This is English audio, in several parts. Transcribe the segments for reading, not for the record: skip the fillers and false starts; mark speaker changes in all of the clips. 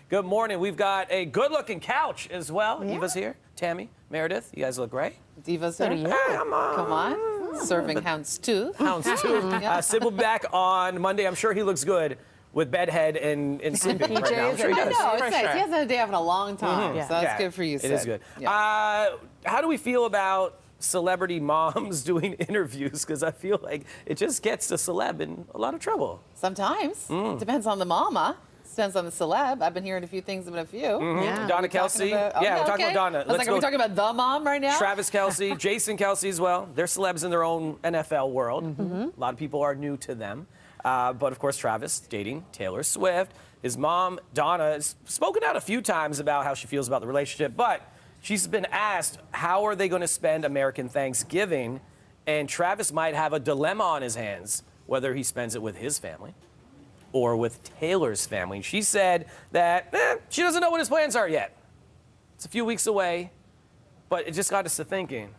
Speaker 1: Good morning. We've got a good-looking couch as well. Yeah. Eva's here. Tammie, Meredith, you guys look great.
Speaker 2: Diva's here.
Speaker 1: Come
Speaker 2: on. Serving houndstooth.
Speaker 1: Houndstooth. Sid will be back on Monday. I'm sure he looks good with bedhead and sleeping right now. I'm sure he does.
Speaker 2: I know, it's nice. He hasn't had a day off in a long time, so that's good for you, Sid.
Speaker 1: It is good. Yeah. How do we feel about celebrity moms doing interviews? Because I feel like it just gets the celeb in a lot of trouble.
Speaker 2: Sometimes. Depends on the mama. Depends on the celeb. I've been hearing a few things about a few.
Speaker 1: Yeah. Donna Kelce. We're talking about Donna.
Speaker 2: Are we talking about the mom right now?
Speaker 1: Travis Kelce, Jason Kelce as well. They're celebs in their own NFL world. A lot of people are new to them. But of course, Travis dating Taylor Swift. His mom, Donna, has spoken out a few times about how she feels about the relationship, but she's been asked, how are they going to spend American Thanksgiving? And Travis might have a dilemma on his hands, whether he spends it with his family or with Taylor's family. And she said that she doesn't know what his plans are yet. It's a few weeks away, but it just got us to thinking,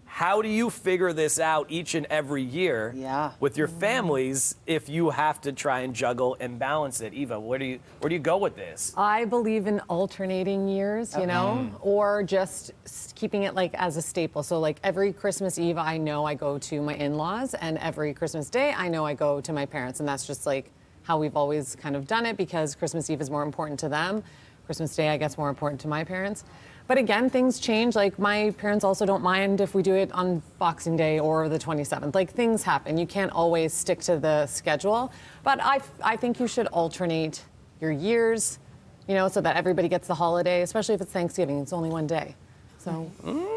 Speaker 1: how do you figure this out each and every year with your families if you have to try and juggle and balance it? Eva, where do you go with this?
Speaker 3: I believe in alternating years, you know, or just keeping it like as a staple. So like every Christmas Eve, I know I go to my in-laws, and every Christmas Day, I know I go to my parents, and that's just like how we've always kind of done it, because Christmas Eve is more important to them. Christmas Day, I guess, more important to my parents. But again, things change. Like, my parents also don't mind if we do it on Boxing Day or the 27th. Like, things happen. You can't always stick to the schedule. But I think you should alternate your years, you know, so that everybody gets the holiday, especially if it's Thanksgiving. It's only one day. So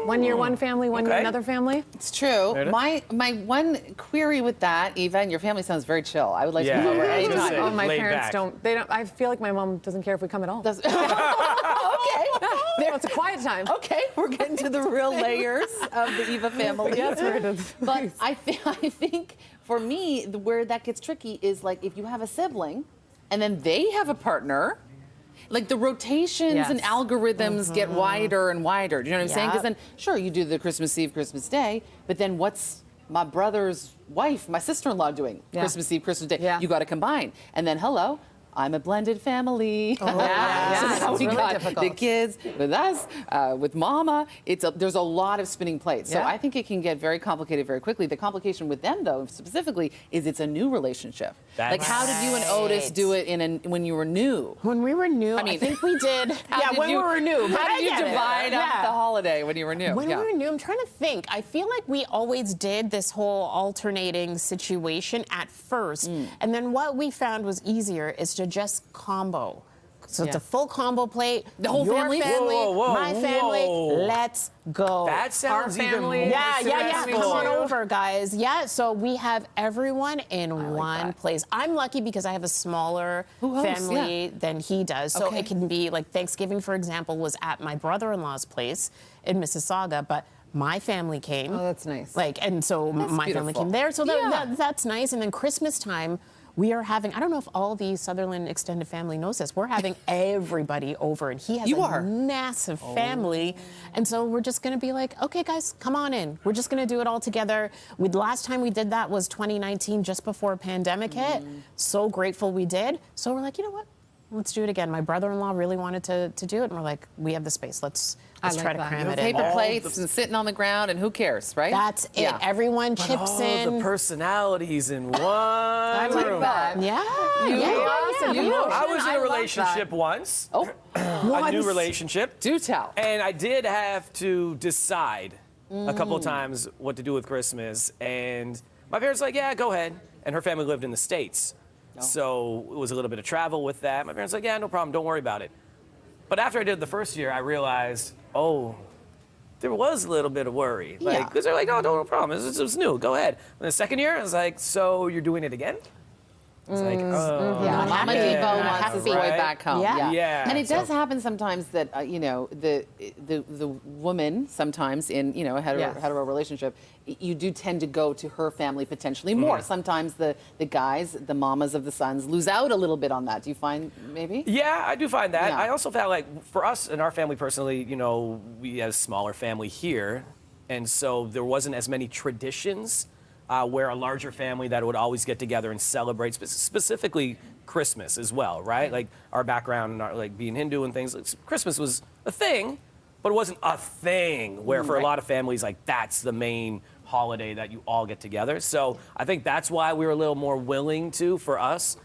Speaker 3: 1 year, one family, one year, another family.
Speaker 2: It's true.
Speaker 1: Meredith?
Speaker 2: My one query with that, Eva, and your family sounds very chill. I would like to come over anytime.
Speaker 3: Oh, my parents don't. They don't. I feel like my mom doesn't care if we come at all.
Speaker 2: Okay.
Speaker 3: It's a quiet time.
Speaker 2: Okay, we're getting to the real layers of the Eva family.
Speaker 3: Yes, Meredith.
Speaker 2: But I think for me, where that gets tricky is like if you have a sibling, and then they have a partner. Like the rotations and algorithms get wider and wider. Do you know what I'm saying? Because then, sure, you do the Christmas Eve, Christmas Day, but then what's my brother's wife, my sister-in-law doing Christmas Eve, Christmas Day? You got to combine. And then, hello, I'm a blended family. So now we got difficult. The kids with us, with mama. There's a lot of spinning plates. So I think it can get very complicated very quickly. The complication with them, though, specifically, is it's a new relationship. Like, how did you and Otis do it when you were new?
Speaker 4: When we were new, I think we did.
Speaker 2: When
Speaker 4: we were new.
Speaker 2: How did you divide up the holiday when you were new?
Speaker 4: When we were new, I'm trying to think. I feel like we always did this whole alternating situation at first. And then what we found was easier is to just combo. So it's a full combo plate.
Speaker 2: The whole family?
Speaker 4: My family. Let's go.
Speaker 1: That sounds
Speaker 3: even more
Speaker 4: Come on over, guys. Yeah, so we have everyone in one place. I'm lucky because I have a smaller family than he does. So it can be like Thanksgiving, for example, was at my brother-in-law's place in Mississauga, but my family came.
Speaker 3: Oh, that's nice.
Speaker 4: And so my family came there. So that's nice. And then Christmas time, we are having, I don't know if all the Sutherland extended family knows this, we're having everybody over, and he has a massive family. And so we're just going to be like, okay, guys, come on in. We're just going to do it all together. Last time we did that was 2019, just before pandemic hit. So grateful we did. So we're like, you know what? Let's do it again. My brother-in-law really wanted to do it, and we're like, we have the space. Let's try to cram it in.
Speaker 2: Paper plates and sitting on the ground, and who cares, right?
Speaker 4: That's it. Everyone chips in.
Speaker 1: The personalities in one
Speaker 2: I like
Speaker 1: room.
Speaker 2: that.
Speaker 1: I was in a relationship once. A new relationship.
Speaker 2: Do tell.
Speaker 1: And I did have to decide a couple of times what to do with Christmas. And my parents were like, yeah, go ahead. And her family lived in the States. So it was a little bit of travel with that. My parents were like, yeah, no problem, don't worry about it. But after I did it the first year, I realized, there was a little bit of worry. Because they're like, oh, no problem, it's new, go ahead. And the second year, I was like, so you're doing it again? It's like,
Speaker 2: Mama Devo wants his boy back home. And it does happen sometimes that the woman sometimes in a hetero relationship, you do tend to go to her family potentially more. Sometimes the guys, the mamas of the sons, lose out a little bit on that. Do you find maybe?
Speaker 1: Yeah, I do find that. I also found like for us and our family personally, we have a smaller family here, and so there wasn't as many traditions where a larger family that would always get together and celebrate, specifically Christmas as well, right? Like our background, like being Hindu and things, Christmas was a thing, but it wasn't a thing where for a lot of families, like that's the main holiday that you all get together. So I think that's why we were a little more willing to, for us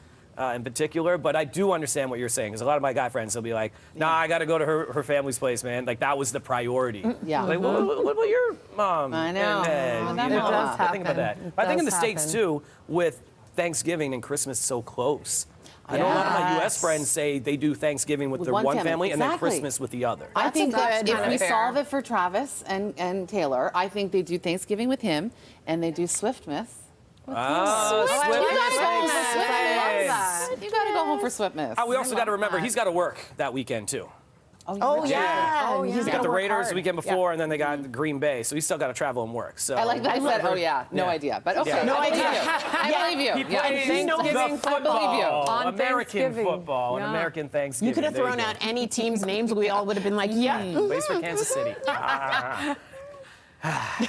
Speaker 1: in particular. But I do understand what you're saying, because a lot of my guy friends, they'll be like, nah, I got to go to her family's place, man. Like that was the priority.
Speaker 2: Yeah.
Speaker 1: Like, what about your mom?
Speaker 2: I know.
Speaker 1: And,
Speaker 2: That does
Speaker 1: I think about that. But I think in the States too, with Thanksgiving and Christmas so close. I know a lot of my U.S. friends say they do Thanksgiving with their one family and then Christmas with the other.
Speaker 2: I think that if we
Speaker 3: fair.
Speaker 2: solve it for Travis and Taylor, I think they do Thanksgiving with him and they do Swiftmas.
Speaker 1: Swiftmas.
Speaker 2: You gotta go home for Swiftmas.
Speaker 1: We also got to remember he's got to work that weekend too.
Speaker 4: Oh yeah.
Speaker 3: Oh, yeah.
Speaker 1: He's got
Speaker 4: gotta
Speaker 1: the
Speaker 4: work
Speaker 1: Raiders
Speaker 4: hard.
Speaker 1: the weekend before, and then they got Green Bay, so he's still got to travel and work. So
Speaker 2: I like that. I said, oh yeah, no
Speaker 1: Yeah.
Speaker 2: idea, but okay,
Speaker 1: Yeah.
Speaker 2: no idea. I believe you.
Speaker 1: He plays
Speaker 3: Thanksgiving
Speaker 1: the football,
Speaker 2: I believe you.
Speaker 3: On
Speaker 1: American
Speaker 3: Thanksgiving.
Speaker 1: football,
Speaker 3: Yeah.
Speaker 1: and American Thanksgiving.
Speaker 4: You could have
Speaker 1: There
Speaker 4: thrown
Speaker 1: go.
Speaker 4: out any team's names. We all would have been like, yeah.
Speaker 1: Plays for Kansas City.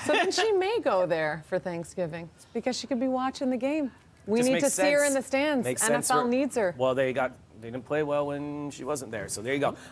Speaker 3: So then she may go there for Thanksgiving because she could be watching the game. We
Speaker 1: Just
Speaker 3: need
Speaker 1: makes
Speaker 3: to see her
Speaker 1: sense.
Speaker 3: in the stands.
Speaker 1: Makes sense
Speaker 3: NFL
Speaker 1: for-
Speaker 3: needs her.
Speaker 1: Well, they didn't play well when she wasn't there, so there you go.